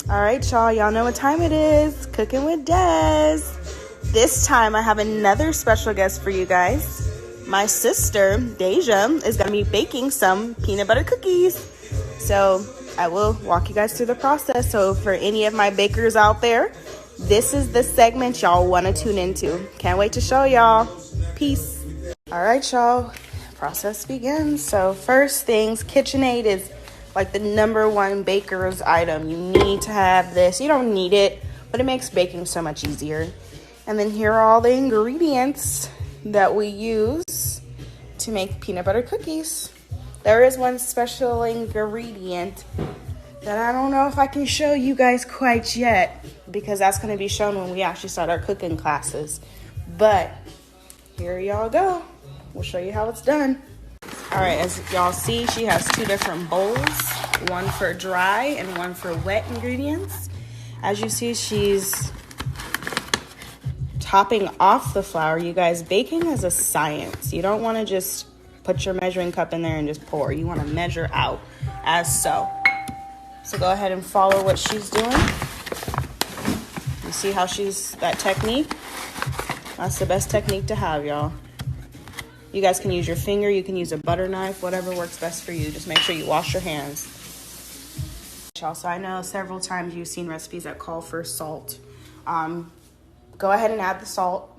All right, y'all know what time it is. Cooking with Des. This time I have another special guest for you guys. My sister, Daishia, is going to be baking some peanut butter cookies. So I will walk you guys through the process. So for any of my bakers out there, this is the segment y'all want to tune into. Can't wait to show y'all. Peace. All right, y'all. Process begins. So first things, KitchenAid is like the #1 baker's item. You need to have this. You don't need it, but it makes baking so much easier. And then here are all the ingredients that we use to make peanut butter cookies. There is one special ingredient that I don't know if I can show you guys quite yet, because that's going to be shown when we actually start our cooking classes. But here y'all go. We'll show you how it's done. All right, as y'all see, she has 2 different bowls, one for dry and one for wet ingredients. As you see, she's topping off the flour. You guys, baking is a science. You don't want to just put your measuring cup in there and just pour. You want to measure out as so. So go ahead and follow what she's doing. You see how that technique? That's the best technique to have, y'all. You guys can use your finger, you can use a butter knife, whatever works best for you. Just make sure you wash your hands. Also, I know several times you've seen recipes that call for salt. Go ahead and add the salt.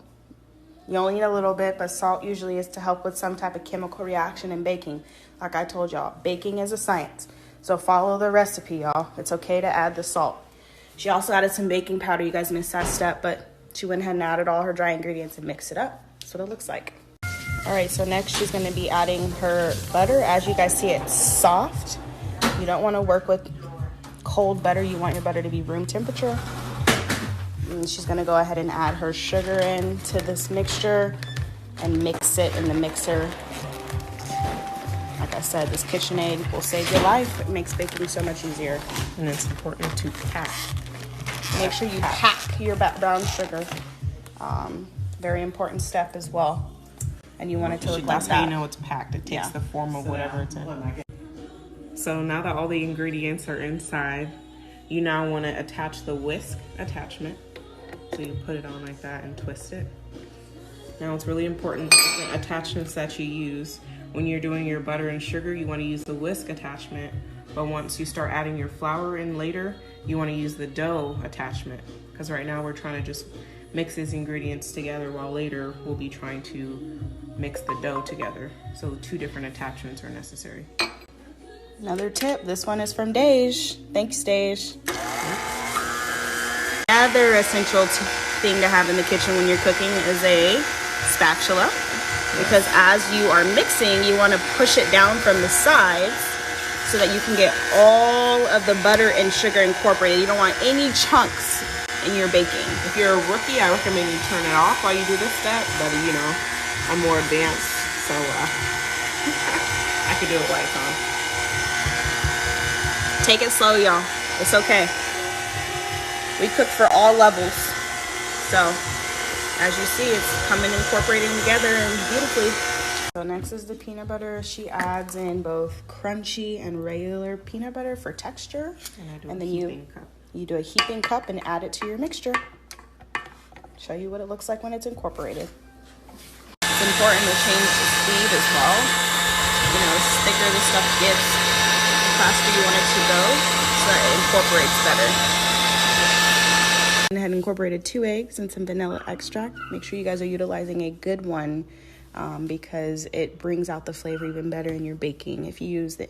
You only need a little bit, but salt usually is to help with some type of chemical reaction in baking. Like I told y'all, baking is a science. So follow the recipe, y'all. It's okay to add the salt. She also added some baking powder. You guys missed that step, but she went ahead and added all her dry ingredients and mixed it up. That's what it looks like. All right, so next she's going to be adding her butter. As you guys see, it's soft. You don't want to work with cold butter. You want your butter to be room temperature. And she's going to go ahead and add her sugar into this mixture and mix it in the mixer. Like I said, this KitchenAid will save your life. It makes baking so much easier. And it's important to pack. Make sure you pack your brown sugar. Very important step as well. And you want it to look like that. You know it's packed. It takes the form of whatever it's in. So now that all the ingredients are inside, you now want to attach the whisk attachment. So you put it on like that and twist it. Now it's really important the different attachments that you use. When you're doing your butter and sugar, you want to use the whisk attachment. But once you start adding your flour in later, you want to use the dough attachment. Because right now we're trying to just mix these ingredients together, while later we'll be trying to mix the dough together. So 2 different attachments are necessary. Another tip, this one is from Daish. Thanks, Daish. Another essential thing to have in the kitchen when you're cooking is a spatula. Because as you are mixing, you want to push it down from the sides so that you can get all of the butter and sugar incorporated. You don't want any chunks in your baking. If you're a rookie, I recommend you turn it off while you do this step, but you know, I'm more advanced, so I could do it while it's on. Take it slow, y'all. It's okay. We cook for all levels. So, as you see, it's coming incorporating together and beautifully. So next is the peanut butter. She adds in both crunchy and regular peanut butter for texture. And then you do a heaping cup and add it to your mixture. Show you what it looks like when it's incorporated. It's important to change the speed as well. You know, the thicker the stuff gets, the faster you want it to go, so that it incorporates better. I had incorporated 2 eggs and some vanilla extract. Make sure you guys are utilizing a good one because it brings out the flavor even better in your baking. If you use the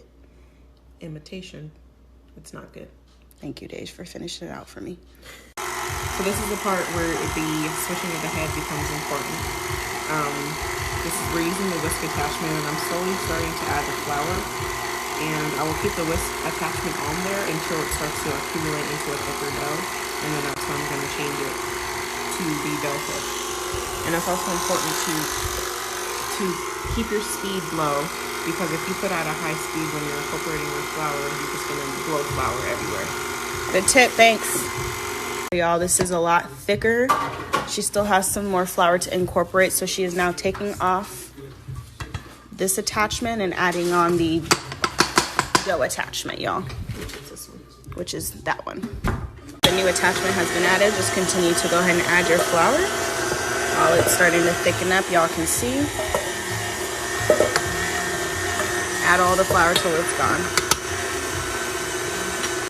imitation, it's not good. Thank you, Dave, for finishing it out for me. So this is the part where the switching of the head becomes important. We're using the whisk attachment, and I'm slowly starting to add the flour. And I will keep the whisk attachment on there until it starts to accumulate into a thicker dough. And then that's when I'm going to change it to the dough tip. And it's also important to keep your speed low, because if you put out a high speed when you're incorporating your flour, you're just going to blow flour everywhere. Good tip, thanks. Y'all, this is a lot thicker. She still has some more flour to incorporate, so she is now taking off this attachment and adding on the dough attachment, y'all. Which is this one. Which is that one. new attachment has been added, just continue to go ahead and add your flour. While it's starting to thicken up, y'all can see. Add all the flour till it's gone.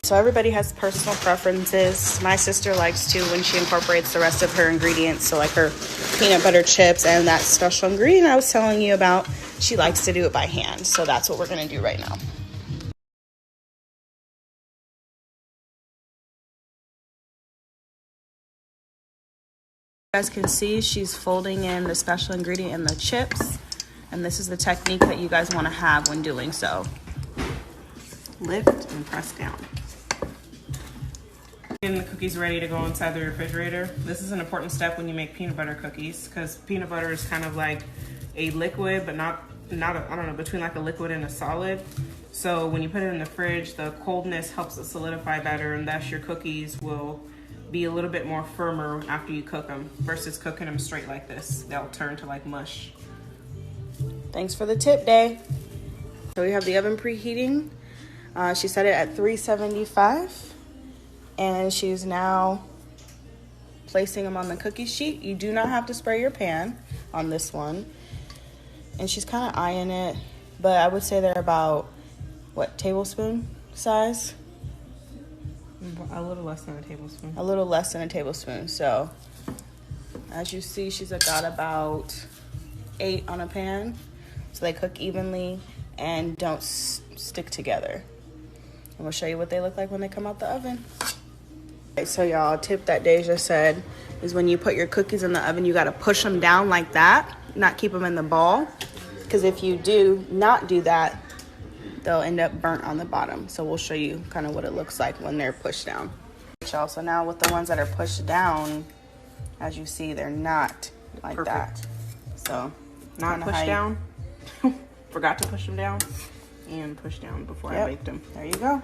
So everybody has personal preferences. My sister likes to, when she incorporates the rest of her ingredients, so like her peanut butter chips and that special ingredient I was telling you about, she likes to do it by hand. So that's what we're gonna do right now. You guys can see she's folding in the special ingredient in the chips. And this is the technique that you guys wanna have when doing so. Lift and press down. And the cookies ready to go inside the refrigerator. This is an important step when you make peanut butter cookies, because peanut butter is kind of like a liquid, but not I don't know, between like a liquid and a solid. So when you put it in the fridge, the coldness helps it solidify better, and thus your cookies will be a little bit more firmer after you cook them versus cooking them straight like this. They'll turn to like mush. Thanks for the tip, Day. So we have the oven preheating. She set it at 375. And she's now placing them on the cookie sheet. You do not have to spray your pan on this one. And she's kind of eyeing it, but I would say they're about, what, tablespoon size? A little less than a tablespoon. A little less than a tablespoon. So as you see, she's got about 8 on a pan. So they cook evenly and don't stick together. And we'll show you what they look like when they come out the oven. So y'all, a tip that Daishia said is when you put your cookies in the oven, you got to push them down like that, not keep them in the ball. Because if you do not do that, they'll end up burnt on the bottom. So we'll show you kind of what it looks like when they're pushed down. Y'all, so now with the ones that are pushed down, as you see, they're not like Perfect. that. So not pushed down. Forgot to push them down and push down before I baked them. There you go.